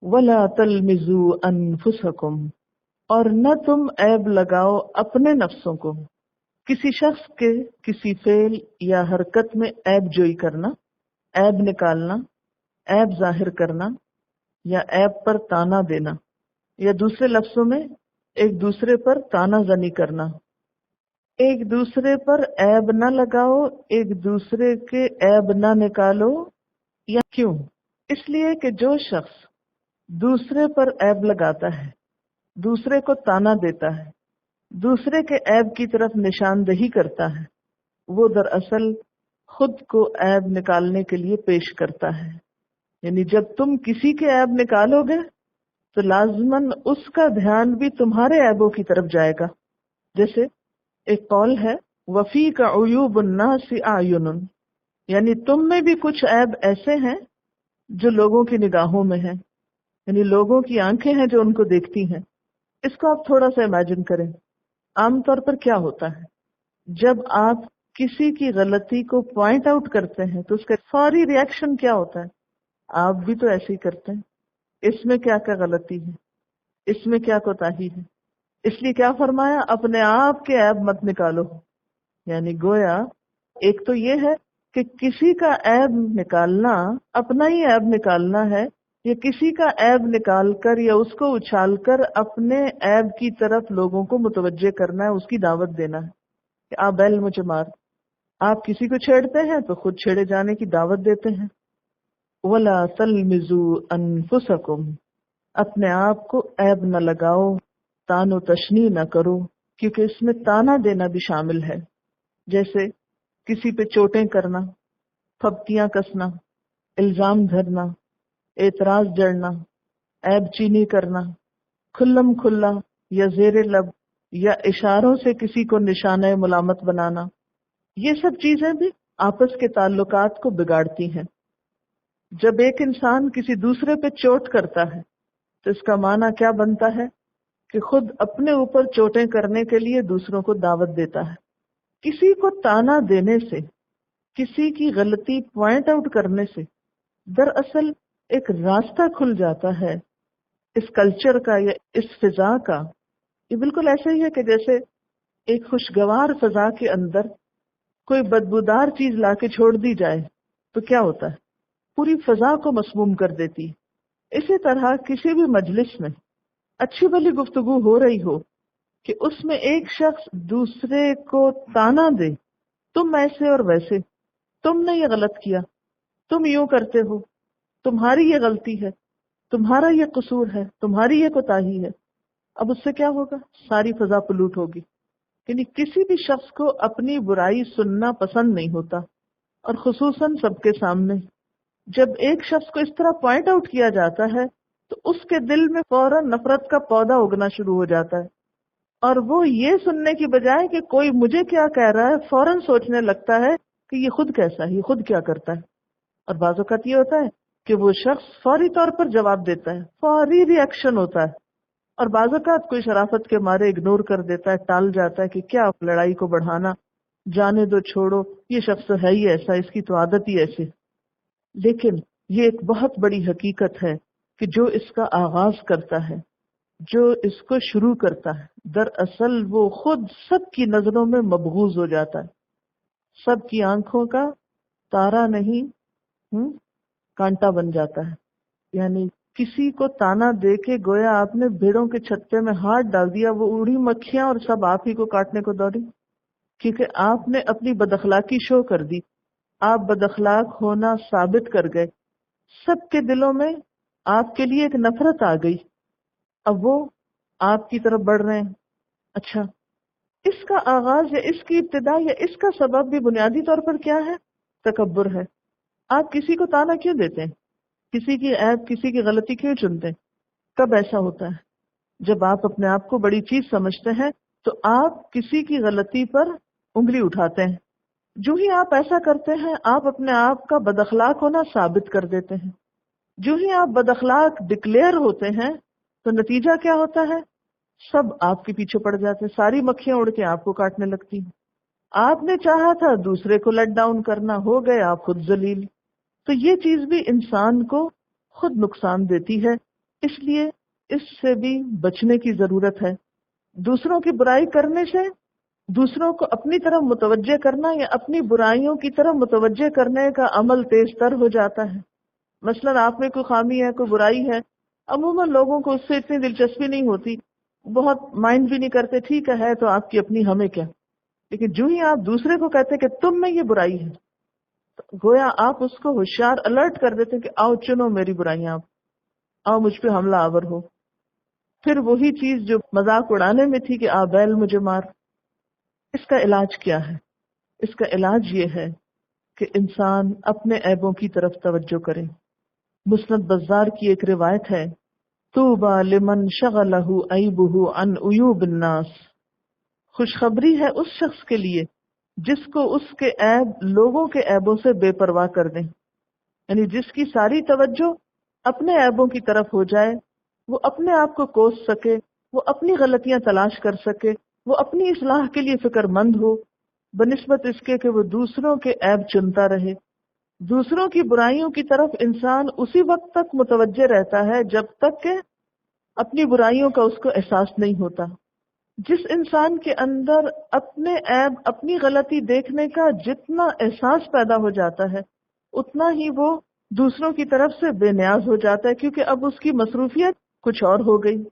ولا تلمزوا انفسکم، اور نہ تم عیب لگاؤ اپنے نفسوں کو. کسی شخص کے کسی فعل یا حرکت میں عیب جوئی کرنا، عیب نکالنا، عیب ظاہر کرنا یا عیب پر تانا دینا، یا دوسرے لفظوں میں ایک دوسرے پر تانا زنی کرنا. ایک دوسرے پر عیب نہ لگاؤ، ایک دوسرے کے عیب نہ نکالو. یا کیوں؟ اس لیے کہ جو شخص دوسرے پر عیب لگاتا ہے، دوسرے کو تانا دیتا ہے، دوسرے کے عیب کی طرف نشاندہی کرتا ہے، وہ دراصل خود کو عیب نکالنے کے لیے پیش کرتا ہے. یعنی جب تم کسی کے عیب نکالو گے تو لازماً اس کا دھیان بھی تمہارے عیبوں کی طرف جائے گا. جیسے ایک قول ہے وَفِيكَ عُيُوبُ النَّاسِ أَعْيُنٌ، یعنی تم میں بھی کچھ عیب ایسے ہیں جو لوگوں کی نگاہوں میں ہیں، یعنی لوگوں کی آنکھیں ہیں جو ان کو دیکھتی ہیں. اس کو آپ تھوڑا سا امیجن کریں. عام طور پر کیا ہوتا ہے جب آپ کسی کی غلطی کو پوائنٹ آؤٹ کرتے ہیں تو اس کا فوری ریئیکشن کیا ہوتا ہے؟ آپ بھی تو ایسے ہی کرتے ہیں. اس میں کیا کیا غلطی ہے، اس میں کیا کوتاہی ہے. اس لیے کیا فرمایا؟ اپنے آپ کے عیب مت نکالو. یعنی گویا ایک تو یہ ہے کہ کسی کا عیب نکالنا اپنا ہی عیب نکالنا ہے، یا کسی کا عیب نکال کر یا اس کو اچھال کر اپنے عیب کی طرف لوگوں کو متوجہ کرنا ہے، اس کی دعوت دینا ہے کہ آپ بیل مجھے مار. آپ کسی کو چھیڑتے ہیں تو خود چھیڑے جانے کی دعوت دیتے ہیں. وَلَا تَلْمِزُوا أَنفُسَكُمْ، اپنے آپ کو عیب نہ لگاؤ، تان و تشنیع نہ کرو، کیونکہ اس میں تانا دینا بھی شامل ہے. جیسے کسی پہ چوٹیں کرنا، پھپتیاں کسنا، الزام دھرنا، اعتراض جڑنا، عیب چینی کرنا، کھلم کھلا یا زیر لب یا اشاروں سے کسی کو نشانہ ملامت بنانا. یہ سب چیزیں بھی آپس کے تعلقات کو بگاڑتی ہیں. جب ایک انسان کسی دوسرے پہ چوٹ کرتا ہے تو اس کا معنی کیا بنتا ہے کہ خود اپنے اوپر چوٹیں کرنے کے لیے دوسروں کو دعوت دیتا ہے. کسی کو تانا دینے سے، کسی کی غلطی پوائنٹ آؤٹ کرنے سے دراصل ایک راستہ کھل جاتا ہے اس کلچر کا یا اس فضا کا. یہ بالکل ایسا ہی ہے کہ جیسے ایک خوشگوار فضا کے اندر کوئی بدبودار چیز لا کے چھوڑ دی جائے تو کیا ہوتا ہے؟ پوری فضا کو مسموم کر دیتی. اسی طرح کسی بھی مجلس میں اچھی بھلی گفتگو ہو رہی ہو کہ اس میں ایک شخص دوسرے کو تانا دے، تم ایسے اور ویسے، تم نے یہ غلط کیا، تم یوں کرتے ہو، تمہاری یہ غلطی ہے، تمہارا یہ قصور ہے، تمہاری یہ کوتاہی ہے. اب اس سے کیا ہوگا؟ ساری فضا پلوٹ ہوگی. یعنی کسی بھی شخص کو اپنی برائی سننا پسند نہیں ہوتا، اور خصوصاً سب کے سامنے. جب ایک شخص کو اس طرح پوائنٹ آؤٹ کیا جاتا ہے تو اس کے دل میں فوراً نفرت کا پودا اگنا شروع ہو جاتا ہے، اور وہ یہ سننے کی بجائے کہ کوئی مجھے کیا کہہ رہا ہے فوراً سوچنے لگتا ہے کہ یہ خود کیسا ہے، یہ خود کیا کرتا ہے. اور بعض اوقات یہ ہوتا ہے کہ وہ شخص فوری طور پر جواب دیتا ہے، فوری ری ایکشن ہوتا ہے. اور بعض اوقات کوئی شرافت کے مارے اگنور کر دیتا ہے، ٹال جاتا ہے کہ کیا لڑائی کو بڑھانا، جانے دو، چھوڑو، یہ شخص ہے ہی ایسا، اس کی تو عادت ہی ایسی. لیکن یہ ایک بہت بڑی حقیقت ہے کہ جو اس کا آغاز کرتا ہے، جو اس کو شروع کرتا ہے، دراصل وہ خود سب کی نظروں میں مبغوض ہو جاتا ہے، سب کی آنکھوں کا تارا نہیں کانٹا بن جاتا ہے. یعنی کسی کو تانا دے کے گویا آپ نے بھیڑوں کے چھتے میں ہاتھ ڈال دیا، وہ اڑی مکھیاں اور سب آپ ہی کو کاٹنے کو دوڑی، کیونکہ آپ نے اپنی بد اخلاقی شو کر دی، آپ بد اخلاق ہونا ثابت کر گئے. سب کے دلوں میں آپ کے لیے ایک نفرت آ گئی، اب وہ آپ کی طرف بڑھ رہے ہیں. اچھا، اس کا آغاز یا اس کی ابتدا یا اس کا سبب بھی بنیادی طور پر کیا ہے؟ تکبر ہے. آپ کسی کو تانا کیوں دیتے ہیں؟ کسی کی عیب، کسی کی غلطی کیوں چنتے ہیں؟ کب ایسا ہوتا ہے؟ جب آپ اپنے آپ کو بڑی چیز سمجھتے ہیں تو آپ کسی کی غلطی پر انگلی اٹھاتے ہیں. جو ہی آپ ایسا کرتے ہیں آپ اپنے آپ کا بد اخلاق ہونا ثابت کر دیتے ہیں. جو ہی آپ بد اخلاق ڈکلیئر ہوتے ہیں تو نتیجہ کیا ہوتا ہے؟ سب آپ کے پیچھے پڑ جاتے ہیں، ساری مکھیاں اڑ کے آپ کو کاٹنے لگتی ہیں. آپ نے چاہا تھا دوسرے کو لیٹ ڈاؤن کرنا، ہو گئے آپ خود ذلیل. تو یہ چیز بھی انسان کو خود نقصان دیتی ہے. اس لیے اس سے بھی بچنے کی ضرورت ہے۔ دوسروں کی برائی کرنے سے دوسروں کو اپنی طرف متوجہ کرنا یا اپنی برائیوں کی طرف متوجہ کرنے کا عمل تیز تر ہو جاتا ہے۔ مثلا آپ میں کوئی خامی ہے، کوئی برائی ہے، عموماً لوگوں کو اس سے اتنی دلچسپی نہیں ہوتی، بہت مائنڈ بھی نہیں کرتے، ٹھیک ہے تو آپ کی اپنی، ہمیں کیا۔ لیکن جو ہی آپ دوسرے کو کہتے کہ تم میں یہ برائی ہے، تو گویا آپ اس کو ہوشیار الرٹ کر دیتے کہ آؤ چنو میری برائیاں، آپ آؤ مجھ پہ حملہ آور ہو۔ پھر وہی چیز جو مذاق اڑانے میں تھی کہ آ بیل مجھے مار۔ اس کا علاج کیا ہے؟ اس کا علاج یہ ہے کہ انسان اپنے عیبوں کی طرف توجہ کرے۔ مسند بزار کی ایک روایت ہے، طوبی لمن شغلہ عیبہ عن عیوب الناس، خوشخبری ہے اس شخص کے لیے جس کو اس کے عیب لوگوں کے عیبوں سے بے پرواہ کر دیں، یعنی جس کی ساری توجہ اپنے عیبوں کی طرف ہو جائے، وہ اپنے آپ کو کوس سکے، وہ اپنی غلطیاں تلاش کر سکے، وہ اپنی اصلاح کے لیے فکر مند ہو، بنسبت اس کے کہ وہ دوسروں کے عیب چنتا رہے۔ دوسروں کی برائیوں کی طرف انسان اسی وقت تک متوجہ رہتا ہے جب تک کہ اپنی برائیوں کا اس کو احساس نہیں ہوتا۔ جس انسان کے اندر اپنے عیب، اپنی غلطی دیکھنے کا جتنا احساس پیدا ہو جاتا ہے، اتنا ہی وہ دوسروں کی طرف سے بے نیاز ہو جاتا ہے، کیونکہ اب اس کی مصروفیت کچھ اور ہو گئی۔